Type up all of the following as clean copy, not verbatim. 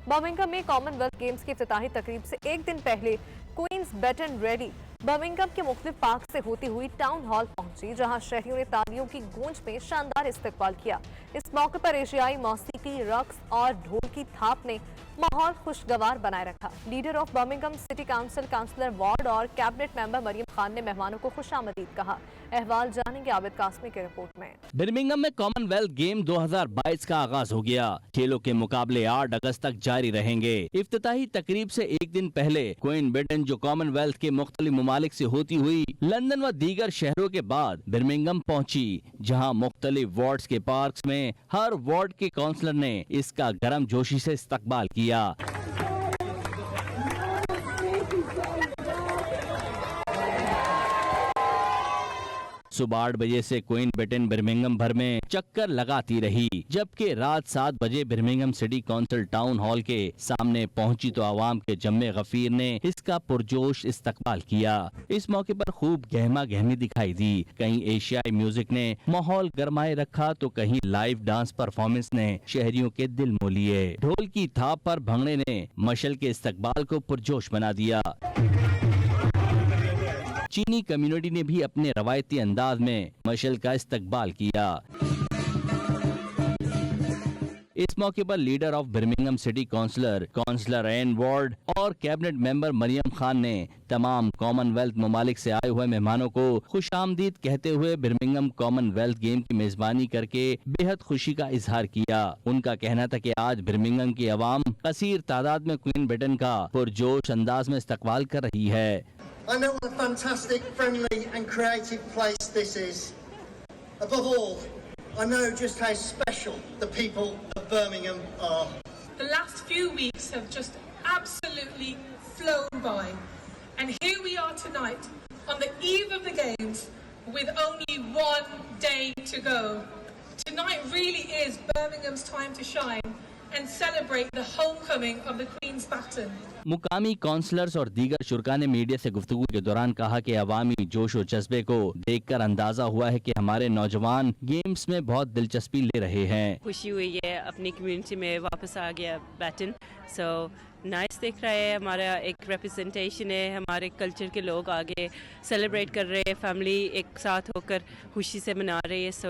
Birmingham میں common wealth games کی افتتاحی تقریب سے ایک دن پہلے کوئنز بیٹن ریلی برمنگھم کے مختلف پارک سے ہوتی ہوئی ٹاؤن ہال پہنچی، جہاں شہریوں نے تالیوں کی گونج میں شاندار استقبال کیا۔ اس موقع پر ایشیائی موسیقی، رقص اور ڈھول کی تھاپ نے ماحول خوشگوار بنائے رکھا۔ Leader of Birmingham City Council councillor Ward اور کیبنٹ ممبر مریم خان نے مہمانوں کو خوش آمدید کہا۔ احوال جانیں گے عابد قاسمی کی رپورٹ میں۔ برمنگھم میں کامن ویلتھ گیم 2022 کا آغاز ہو گیا۔ کھیلوں کے مقابلے 8 اگست تک جاری رہیں گے۔ افتتاحی تقریب سے ایک دن پہلے کوئن بیٹن جو کامن ویلتھ کے مختلف ممالک سے ہوتی ہوئی لندن و دیگر شہروں کے بعد برمنگھم پہنچی، جہاں مختلف وارڈز کے پارکس میں ہر وارڈ کے کونسلر نے اس کا گرم جوشی سے استقبال کیا۔ صبح 8 بجے سے کوئن بیٹن برمنگھم بھر میں چکر لگاتی رہی، جبکہ رات 7 بجے Birmingham City council town hall کے سامنے پہنچی تو عوام کے جمع غفیر نے اس کا پرجوش استقبال کیا۔ اس موقع پر خوب گہما گہمی دکھائی دی۔ کہیں ایشیائی میوزک نے ماحول گرمائے رکھا تو کہیں لائیو ڈانس پرفارمنس نے شہریوں کے دل مو لیے۔ ڈھول کی تھاپ پر بھنگڑے نے مشل کے استقبال کو پرجوش بنا دیا۔ چینی کمیونٹی نے بھی اپنے روایتی انداز میں مشل کا استقبال کیا۔ اس موقع پر leader of Birmingham city councillor Ian Ward اور کیبنٹ ممبر مریم خان نے تمام کامن ویلتھ ممالک سے آئے ہوئے مہمانوں کو خوش آمدید کہتے ہوئے برمنگھم کامن ویلتھ گیم کی میزبانی کر کے بے حد خوشی کا اظہار کیا۔ ان کا کہنا تھا کہ آج برمنگھم کی عوام کثیر تعداد میں کوئن بیٹن کا پرجوش انداز میں استقبال کر رہی ہے۔ I know what a fantastic, friendly and creative place this is. Above all, I know just how special the people of Birmingham are. The last few weeks have just absolutely flown by. And here we are tonight on the eve of the Games with only one day to go. Tonight really is Birmingham's time to shine and celebrate the homecoming of the Queen's Baton. مقامی councillors اور دیگر شرکاء نے media سے گفتگو کے دوران کہا کہ عوامی جوش و جذبے کو دیکھ کر اندازہ ہوا ہے کہ ہمارے نوجوان گیمز میں بہت دلچسپی لے رہے ہیں۔ خوشی ہوئی ہے، اپنی کمیونٹی میں واپس آ گیا بیٹن، سو نائس دیکھ رہا ہے، ہمارا ایک ریپرزنٹیشن ہے، ہمارے کلچر کے لوگ آگے سیلیبریٹ کر رہے ہیں، فیملی ایک ساتھ ہو کر خوشی سے منا رہے ہیں، سو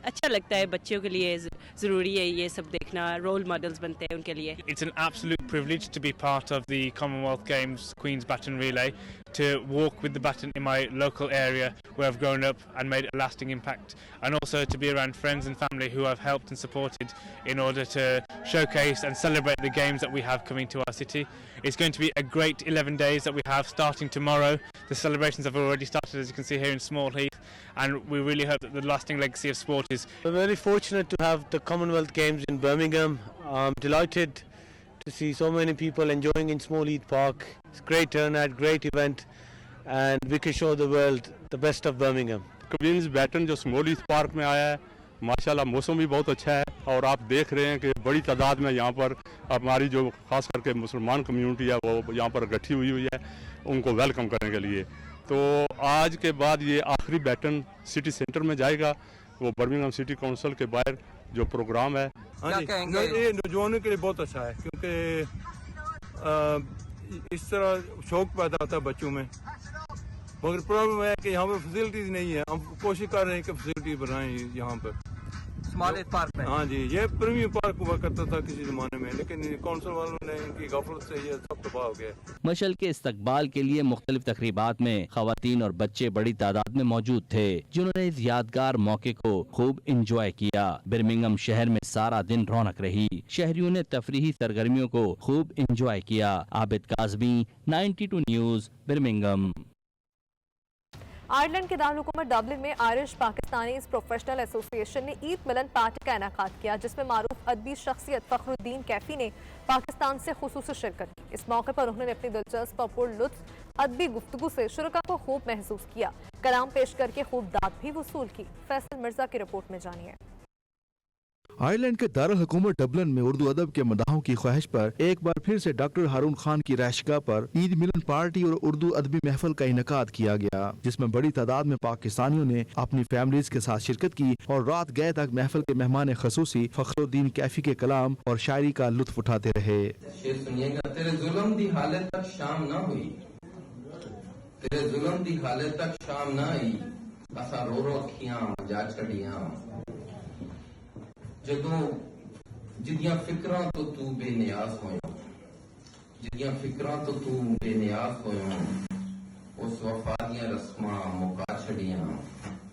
اچھا لگتا ہے، بچوں کے لیے ضروری ہے یہ سب دیکھنا، رول ماڈلز بنتے ہیں ان کے لیے۔ It's an absolute privilege to be part of the Commonwealth Games Queen's Baton Relay, to walk with the baton in my local area where I've grown up and made a lasting impact, and also to be around friends and family who I've helped and supported in order to showcase and celebrate the games that we have coming to our city. It's going to be a great 11 days that we have starting tomorrow. The celebrations have already started, as you can see here in Small Heath, and we really hope that the lasting legacy of sport is... We're very fortunate to have the Commonwealth Games in Birmingham. I'm delighted to see so many people enjoying in Small Heath Park. It's a great turnout, great event, and we can show the world the best of Birmingham. Queen's baton جو Small Heath Park میں آیا ہے، ماشاءاللہ موسم بھی بہت اچھا ہے، اور آپ دیکھ رہے ہیں کہ بڑی تعداد میں یہاں پر ہماری جو خاص کر کے مسلمان کمیونٹی ہے وہ یہاں پر اکٹھی ہوئی ہے ان کو ویلکم کرنے کے لیے۔ تو آج کے بعد یہ آخری بیٹن سٹی سینٹر میں جائے گا، وہ برمنگھم سٹی کونسل کے باہر جو پروگرام ہے۔ یہ نوجوانوں کے لیے بہت اچھا ہے، کیونکہ اس طرح شوق پیدا ہوتا ہے بچوں میں، مگر پرابلم ہے کہ یہاں پہ فیسلٹیز نہیں ہے۔ ہم کوشش کر رہے ہیں کہ فیسلٹی بنائیں یہاں پر اسمال ایتھ پارک میں۔ ہاں جی، یہ پریمیم پارک ہوا کرتا تھا کسی زمانے میں، لیکن کونسل والوں نے ان کی غفلت سے یہ سب تباہ ہو گیا۔ مشل کے استقبال کے لیے مختلف تقریبات میں خواتین اور بچے بڑی تعداد میں موجود تھے، جنہوں نے اس یادگار موقع کو خوب انجوائے کیا۔ برمنگھم شہر میں سارا دن رونق رہی، شہریوں نے تفریحی سرگرمیوں کو خوب انجوائے کیا۔ عابد قاسمی، 92 نیوز، برمنگھم۔ آئرلینڈ کے دارالحکومت ڈبلن میں آئرش پاکستانیز پروفیشنل ایسوسی ایشن نے عید ملن پارٹی کا انعقاد کیا، جس میں معروف ادبی شخصیت فخر الدین کیفی نے پاکستان سے خصوصی شرکت کی۔ اس موقع پر انہوں نے اپنی دلچسپ اور پرلطف ادبی گفتگو سے شرکاء کو خوب محظوظ کیا، کلام پیش کر کے خوب داد بھی وصول کی۔ فیصل مرزا کی رپورٹ میں جانیے۔ آئرلینڈ کے دار الحکومت ڈبلن میں اردو ادب کے مداحوں کی خواہش پر ایک بار پھر سے ڈاکٹر ہارون خان کی رہائشگاہ پر عید ملن پارٹی اور اردو ادبی محفل کا انعقاد کیا گیا، جس میں بڑی تعداد میں پاکستانیوں نے اپنی فیملیز کے ساتھ شرکت کی اور رات گئے تک محفل کے مہمان خصوصی فخر الدین کیفی کے کلام اور شاعری کا لطف اٹھاتے رہے۔ شیر سنیے گا۔ تیرے ظلم دی حالت تک شام نہ ہوئی، تیرے ظلم دی حالت تک شام نہ آئی، اسا رو رو اکھیاں جا چھڑیاں، جدوں جدیاں فکراں تو بے نیاز ہویا، جدیاں فکراں تو بے نیاز ہویا، اس وفا دیاں رسماں مکا چھڑیاں۔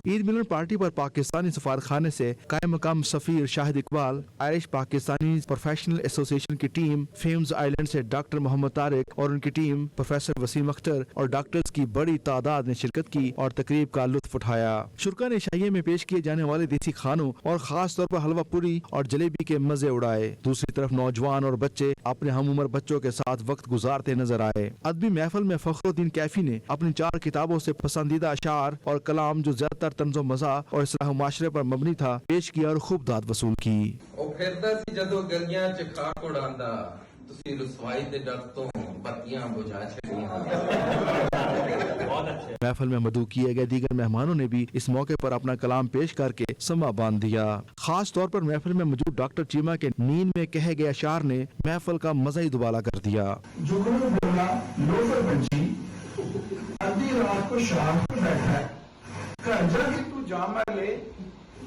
عید ملن پارٹی پر پاکستانی سفارتخانے سے قائم مقام سفیر شاہد اقبال، آئرش پاکستانی پروفیشنل ایسوسی ایشن کی ٹیم، فیمز آئرلینڈ سے ڈاکٹر محمد طارق اور ان کی ٹیم، پروفیسر وسیم اختر اور ڈاکٹرز کی بڑی تعداد نے شرکت کی اور تقریب کا لطف اٹھایا۔ شرکا نے عشائیے میں پیش کیے جانے والے دیسی کھانوں اور خاص طور پر حلوہ پوری اور جلیبی کے مزے اڑائے۔ دوسری طرف نوجوان اور بچے اپنے ہم عمر بچوں کے ساتھ وقت گزارتے نظر آئے۔ ادبی محفل میں فخر الدین کیفی نے اپنی 4 کتابوں سے پسندیدہ اشعار اور کلام جو زیادہ تر طنز و مزاح اور اصلاح معاشرے پر مبنی تھا پیش کیا اور خوب داد وصول کی۔ او پھردا سی جدوں گلیاں چ خاک اڑاندا، تسی رسوائی دے ڈر تو بتیاں بجھا چھڑیاں۔ محفل میں مدعو کیے گئے دیگر مہمانوں نے بھی اس موقع پر اپنا کلام پیش کر کے سما باندھ دیا۔ خاص طور پر محفل میں موجود ڈاکٹر چیمہ کے نیند میں کہے گئے اشعار نے محفل کا مزہ ہی دوبالا کر دیا۔ جو بولا لوفر بنچی ادھی رات کو شام کو بیٹھا ہے، تو جامع لے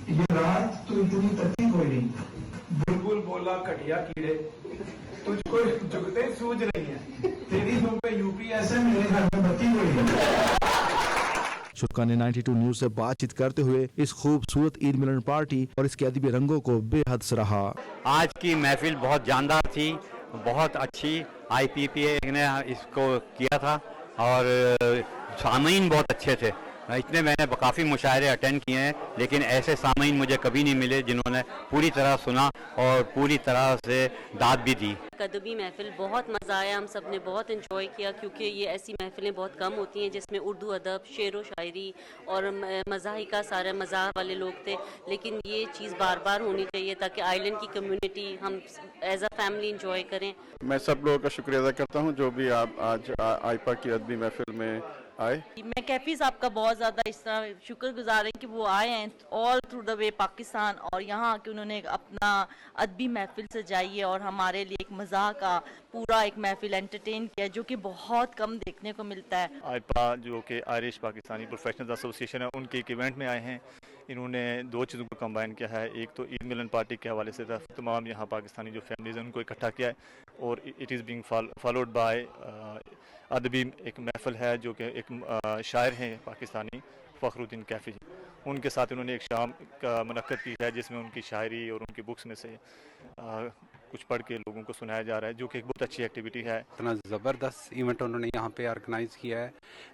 یہ رات تو اتنی تتی کوئی نہیں، بلبل بولا کٹیا کیڑے تجھ کو جگتے سوج رہی ہیں، تیری تم پہ یو پی ایسے میرے گھر میں بتی کوئی نہیں۔ شرکا نے 92 نیوز سے بات چیت کرتے ہوئے اس خوبصورت عید ملن پارٹی اور اس کے ادبی رنگوں کو بے حد سراہا۔ آج کی محفل بہت جاندار تھی، بہت اچھی، IPPA نے اس کو کیا تھا اور سامعین بہت اچھے تھے۔ اتنے میں نے کافی مشاعرے اٹینڈ کیے ہیں لیکن ایسے سامعین مجھے کبھی نہیں ملے جنہوں نے پوری طرح سنا اور پوری طرح سے داد بھی دی۔ ادبی محفل بہت مزہ آیا، ہم سب نے بہت انجوائے کیا کیونکہ یہ ایسی محفلیں بہت کم ہوتی ہیں جس میں اردو ادب، شعر و شاعری اور مزاحی کا سارا مزاح والے لوگ تھے، لیکن یہ چیز بار بار ہونی چاہیے تاکہ آئرلینڈ کی کمیونٹی ہم ایز اے فیملی انجوائے کریں۔ میں سب لوگوں کا شکریہ ادا کرتا ہوں جو بھی آپ آج آئپا کی ادبی محفل میں آئے۔ میں کیفی صاحب کا بہت زیادہ اس طرح شکر گزار ہیں کہ وہ آئے ہیں آل تھرو دا وے پاکستان اور یہاں آ کے انہوں نے اپنا ادبی محفل سجائی ہے اور ہمارے لیے ایک مزاح کا پورا ایک محفل انٹرٹین کیا جو کہ بہت کم دیکھنے کو ملتا ہے۔ آئپا جو کہ آئرش پاکستانی پروفیشنل ایسوسی ایشن ہے، ان کے ایک ایونٹ میں آئے ہیں۔ انہوں نے 2 چیزوں کو کمبائن کیا ہے، ایک تو عید ملن پارٹی کے حوالے سے تمام یہاں پاکستانی جو فیملیز ہیں ان کو اکٹھا کیا ہے اور it is being followed by ادبی ایک محفل ہے جو کہ ایک شاعر ہیں پاکستانی فخر الدین کیفی جی، ان کے ساتھ انہوں نے ایک شام کا منعقد کی ہے جس میں ان کی شاعری اور ان کی بکس میں سے کچھ پڑھ کے لوگوں کو سنایا جا رہا ہے جو کہ ایک بہت اچھی ایکٹیویٹی ہے۔ اتنا زبردست ایونٹ انہوں نے یہاں پہ آرگنائز کیا ہے،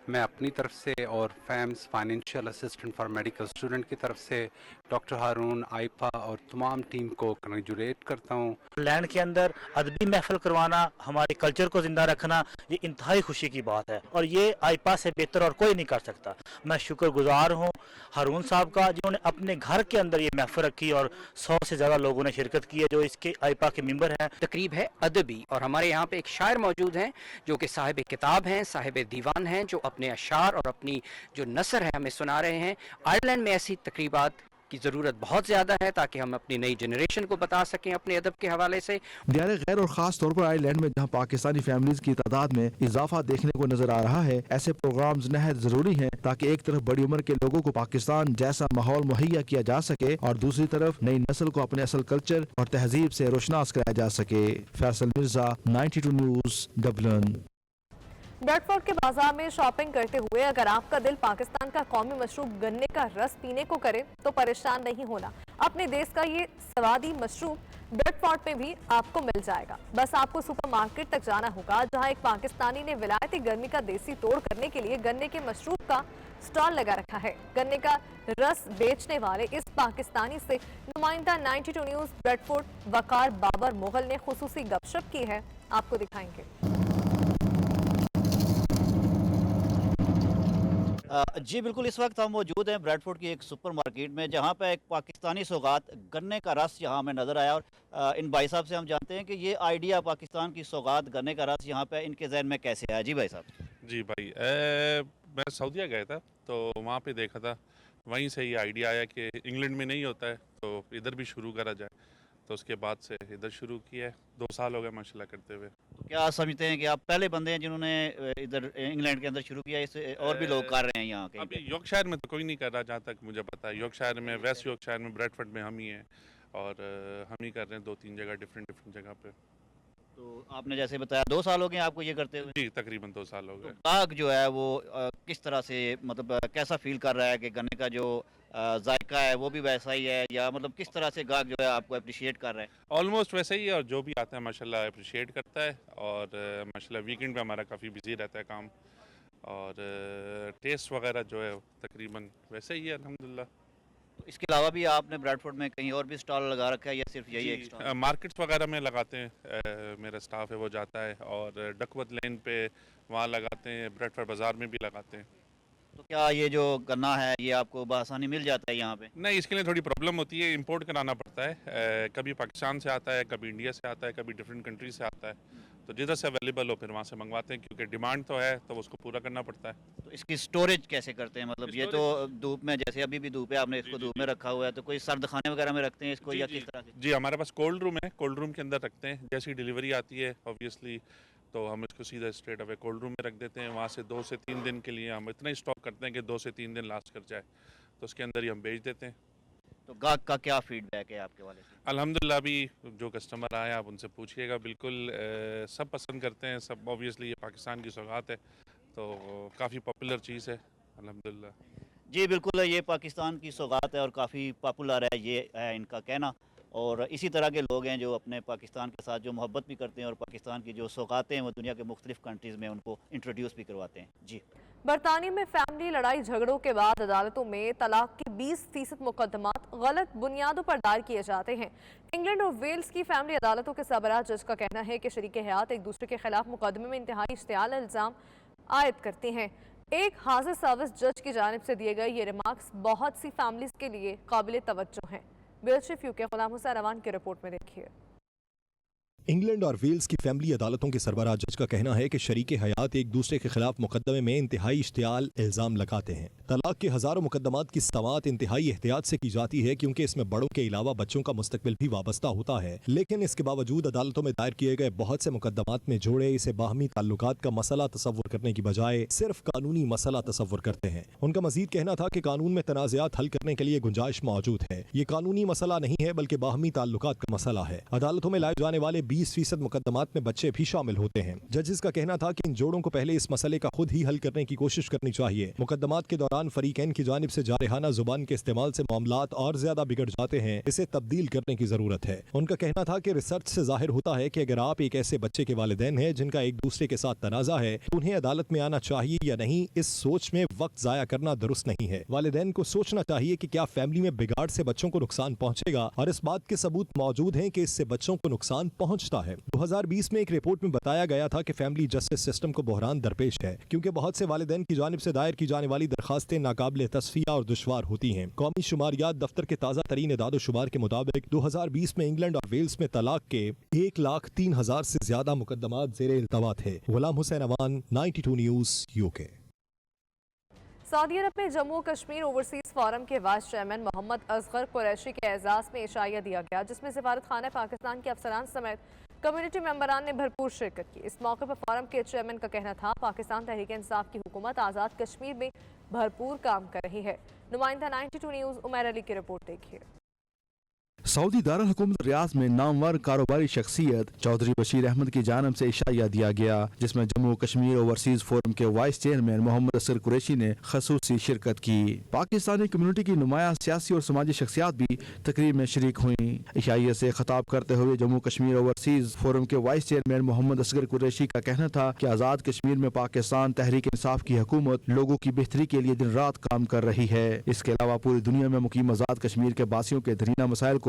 میں اپنی طرف سے اور فیمز financial assistant for medical student کی طرف سے ڈاکٹر ہارون، آئپا اور تمام ٹیم کو کنگریچولیٹ کرتا ہوں۔ لینڈ کے اندر ادبی محفل کروانا، ہمارے کلچر کو زندہ رکھنا، یہ انتہائی خوشی کی بات ہے اور یہ آئپا سے بہتر اور کوئی نہیں کر سکتا۔ میں شکر گزار ہوں ہارون صاحب کا جنہوں نے اپنے گھر کے اندر یہ محفل رکھی اور 100 سے زیادہ لوگوں نے شرکت کی ہے جو اس کے آئپا کے ممبر ہیں۔ تقریب ہے ادبی اور ہمارے یہاں پہ ایک شاعر موجود ہیں جو کہ صاحب کتاب ہیں، صاحب دیوان ہیں، جو اپنے اشعار اور اپنی جو نثر ہے ہمیں سنا رہے ہیں۔ آئرلینڈ میں ایسی تقریبات کی ضرورت بہت زیادہ ہے تاکہ ہم اپنی نئی جنریشن کو بتا سکیں اپنے ادب کے حوالے سے۔ دیار غیر اور خاص طور پر آئرلینڈ میں جہاں پاکستانی فیملیز کی تعداد میں اضافہ دیکھنے کو نظر آ رہا ہے، ایسے پروگرامز نہایت ضروری ہیں تاکہ ایک طرف بڑی عمر کے لوگوں کو پاکستان جیسا ماحول مہیا کیا جا سکے اور دوسری طرف نئی نسل کو اپنے اصل کلچر اور تہذیب سے روشناس کرایا جا سکے۔ Faisal Mirza, 92 News, Dublin. Bradford کے بازار میں شاپنگ کرتے ہوئے اگر آپ کا دل پاکستان کا قومی مشروب گنے کا رس پینے کو کرے تو پریشان نہیں ہونا، اپنے دیس کا یہ سوادی مشروب بریڈ فورڈ میں بھی آپ کو مل جائے گا۔ بس آپ کو سپر مارکیٹ تک جانا ہوگا جہاں ایک پاکستانی نے ولایتی گرمی کا دیسی توڑ کرنے کے لیے گنے کے مشروب کا سٹال لگا رکھا ہے۔ گنے کا رس بیچنے والے اس پاکستانی سے نمائندہ 92 نیوز بریڈ فورڈ وقار بابر مغل نے خصوصی گپ شپ کی ہے، آپ کو دکھائیں گے۔ جی بالکل، اس وقت ہم موجود ہیں بریڈ فورڈ کی ایک سپر مارکیٹ میں، جہاں پہ ایک پاکستانی سوغات گنے کا رس یہاں ہمیں نظر آیا، اور ان بھائی صاحب سے ہم جانتے ہیں کہ یہ آئیڈیا پاکستان کی سوغات گنے کا رس یہاں پہ ان کے ذہن میں کیسے آیا. جی بھائی صاحب. جی بھائی، میں سعودیہ گیا تھا تو وہاں پہ دیکھا تھا، وہیں سے یہ آئیڈیا آیا کہ انگلینڈ میں نہیں ہوتا ہے تو ادھر بھی شروع کرا جائے، تو اس کے بعد سے ادھر شروع کیا ہے. 2 سال ہو گئے ماشاءاللہ کرتے ہوئے. تو کیا سمجھتے ہیں کہ آپ پہلے بندے ہیں جنہوں نے ادھر انگلینڈ کے اندر شروع کیا، اس سے اور بھی لوگ کر رہے ہیں یہاں کے؟ ابھی یارک شائر میں تو کوئی نہیں کر رہا جہاں تک مجھے پتا ہے. یارک شائر میں، ویسٹ یارک شائر میں، بریڈ فورڈ میں ہم ہی ہیں، اور ہم ہی کر رہے ہیں 2-3 جگہ ڈفرینٹ جگہ پہ. تو آپ نے جیسے بتایا 2 سال ہو گئے آپ کو یہ کرتے ہوئے؟ جی تقریباً 2 سال ہو گئے. گاہک جو ہے وہ کس طرح سے، مطلب کیسا فیل کر رہا ہے کہ گنے کا جو ذائقہ ہے وہ بھی ویسا ہی ہے، یا مطلب کس طرح سے گاہک جو ہے آپ کو اپریشیٹ کر رہا ہے؟ آلموسٹ ویسے ہی ہے، اور جو بھی آتا ہے ماشاءاللہ اپریشیٹ کرتا ہے، اور ماشاءاللہ ویکنڈ پہ ہمارا کافی بزی رہتا ہے کام، اور ٹیسٹ وغیرہ جو ہے تقریباً ویسے ہی ہے الحمدللہ. اس کے علاوہ بھی آپ نے بریڈ فورڈ میں کہیں اور بھی سٹال لگا رکھا ہے یا صرف یہی ایک سٹال؟ مارکیٹس وغیرہ میں لگاتے ہیں، میرا سٹاف ہے وہ جاتا ہے، اور ڈکورتھ لین پہ وہاں لگاتے ہیں، بریڈ فورڈ بازار میں بھی لگاتے ہیں. تو کیا یہ جو گنا ہے یہ آپ کو بآسانی مل جاتا ہے یہاں پہ؟ نہیں، اس کے لیے تھوڑی پرابلم ہوتی ہے، امپورٹ کرانا پڑتا ہے. کبھی پاکستان سے آتا ہے، کبھی انڈیا سے آتا ہے، کبھی ڈفرینٹ کنٹری سے آتا ہے، تو جدھر سے اویلیبل ہو پھر وہاں سے منگواتے ہیں، کیونکہ ڈیمانڈ تو ہے تو اس کو پورا کرنا پڑتا ہے. تو اس کی سٹوریج کیسے کرتے ہیں؟ مطلب یہ تو دھوپ میں، جیسے ابھی بھی دھوپ ہے، آپ نے اس کو دھوپ میں رکھا ہوا ہے، تو کوئی سرد خانے وغیرہ میں رکھتے ہیں اس کو یا کس طرح سے؟ جی ہمارے پاس کولڈ روم ہے، کولڈ روم کے اندر رکھتے ہیں. جیسی ڈیلیوری آتی ہے آبویسلی تو ہم اس کو سیدھا اسٹریٹ اوے کولڈ روم میں رکھ دیتے ہیں. وہاں سے 2 سے 3 دن کے لیے ہم اتنا ہی اسٹاک کرتے ہیں کہ 2 سے 3 دن لاسٹ کر جائے، تو اس کے اندر ہی ہم بیچ دیتے ہیں. تو گاہک کا کیا فیڈ بیک ہے آپ کے والے سے؟ الحمدللہ ابھی جو کسٹمر آئے آپ ان سے پوچھیے گا، بالکل سب پسند کرتے ہیں. سب آبویسلی یہ پاکستان کی سوغات ہے تو کافی پاپولر چیز ہے الحمدللہ. جی بالکل، یہ پاکستان کی سوغات ہے اور کافی پاپولر ہے، یہ ہے ان کا کہنا. اور اسی طرح کے لوگ ہیں جو اپنے پاکستان کے ساتھ جو محبت بھی کرتے ہیں، اور پاکستان کی جو سوغاتیں ہیں وہ دنیا کے مختلف کنٹریز میں ان کو انٹروڈیوس بھی کرواتے ہیں. جی. برطانیہ میں فیملی لڑائی جھگڑوں کے بعد عدالتوں میں طلاق کے 20% مقدمات غلط بنیادوں پر دائر کیے جاتے ہیں. انگلینڈ اور ویلز کی فیملی عدالتوں کے سربراہ جج کا کہنا ہے کہ شریک حیات ایک دوسرے کے خلاف مقدمے میں انتہائی اشتعال الزام عائد کرتے ہیں. ایک حاضر سروس جج کی جانب سے دیے گئے یہ ریمارکس بہت سی فیملیز کے لیے قابل توجہ ہیں. بیل چیف یو کے غلام حسین روان کی رپورٹ میں دیکھیے. انگلینڈ اور ویلز کی فیملی عدالتوں کے سربراہ جج کا کہنا ہے کہ شریک حیات ایک دوسرے کے خلاف مقدمے میں انتہائی اشتعال الزام لگاتے ہیں. طلاق کے ہزاروں مقدمات کی سماعت انتہائی احتیاط سے کی جاتی ہے کیونکہ اس میں بڑوں کے علاوہ بچوں کا مستقبل بھی وابستہ ہوتا ہے. لیکن اس کے باوجود عدالتوں میں دائر کیے گئے بہت سے مقدمات میں جوڑے اسے باہمی تعلقات کا مسئلہ تصور کرنے کی بجائے صرف قانونی مسئلہ تصور کرتے ہیں. ان کا مزید کہنا تھا کہ قانون میں تنازعات حل کرنے کے لیے گنجائش موجود ہے. یہ قانونی مسئلہ نہیں ہے بلکہ باہمی تعلقات کا مسئلہ ہے. عدالتوں میں لائے جانے والے 20% مقدمات میں بچے بھی شامل ہوتے ہیں. ججز کا کہنا تھا کہ ان جوڑوں کو پہلے اس مسئلے کا خود ہی حل کرنے کی کوشش کرنی چاہیے. مقدمات کے دوران فریقین کی جانب سے جارحانہ زبان کے استعمال سے معاملات اور زیادہ بگڑ جاتے ہیں. اسے تبدیل کرنے کی ضرورت ہے. ان کا کہنا تھا کہ ریسرچ سے ظاہر ہوتا ہے کہ اگر آپ ایک ایسے بچے کے والدین ہیں جن کا ایک دوسرے کے ساتھ تنازع ہے تو انہیں عدالت میں آنا چاہیے یا نہیں، اس سوچ میں وقت ضائع کرنا درست نہیں ہے. والدین کو سوچنا چاہیے کہ کیا فیملی میں بگاڑ سے بچوں کو نقصان پہنچے گا، اور اس بات کے ثبوت موجود ہیں کہ اس سے بچوں کو نقصان پہنچتا ہے. 2020 میں ایک رپورٹ میں بتایا گیا تھا کہ فیملی جسٹس سسٹم کو بحران درپیش ہے کیونکہ بہت سے والدین کی جانب سے دائر کی جانے والی درخواستیں ناقابل تصفیہ اور دشوار ہوتی ہیں. قومی شماریات دفتر کے تازہ ترین اعداد و شمار کے مطابق 2020 میں انگلینڈ اور ویلز میں طلاق کے 1,03,000 سے زیادہ مقدمات زیر التوا تھے. غلام حسین اوان، 92 نیوز، UK. سعودی عرب میں جموں و کشمیر اوورسیز فورم کے وائس چیئرمین محمد اصغر قریشی کے اعزاز میں عشائیہ دیا گیا، جس میں سفارت خانہ پاکستان کے افسران سمیت کمیونٹی ممبران نے بھرپور شرکت کی. اس موقع پر فورم کے چیئرمین کا کہنا تھا پاکستان تحریک انصاف کی حکومت آزاد کشمیر میں بھرپور کام کر رہی ہے. نمائندہ 92 نیوز عمیر علی کی رپورٹ دیکھیے. سعودی دارالحکومت ریاض میں نامور کاروباری شخصیت چودھری بشیر احمد کی جانب سے عشائیہ دیا گیا، جس میں جموں کشمیر اوورسیز فورم کے وائس چیئرمین محمد اصغر قریشی نے خصوصی شرکت کی. پاکستانی کمیونٹی کی نمایاں سیاسی اور سماجی شخصیات بھی تقریب میں شریک ہوئیں. عشائیہ سے خطاب کرتے ہوئے جموں کشمیر اوورسیز فورم کے وائس چیئرمین محمد اصغر قریشی کا کہنا تھا کہ آزاد کشمیر میں پاکستان تحریک انصاف کی حکومت لوگوں کی بہتری کے لیے دن رات کام کر رہی ہے. اس کے علاوہ پوری دنیا میں مقیم آزاد کشمیر کے باسیوں کے دیرینہ مسائل کو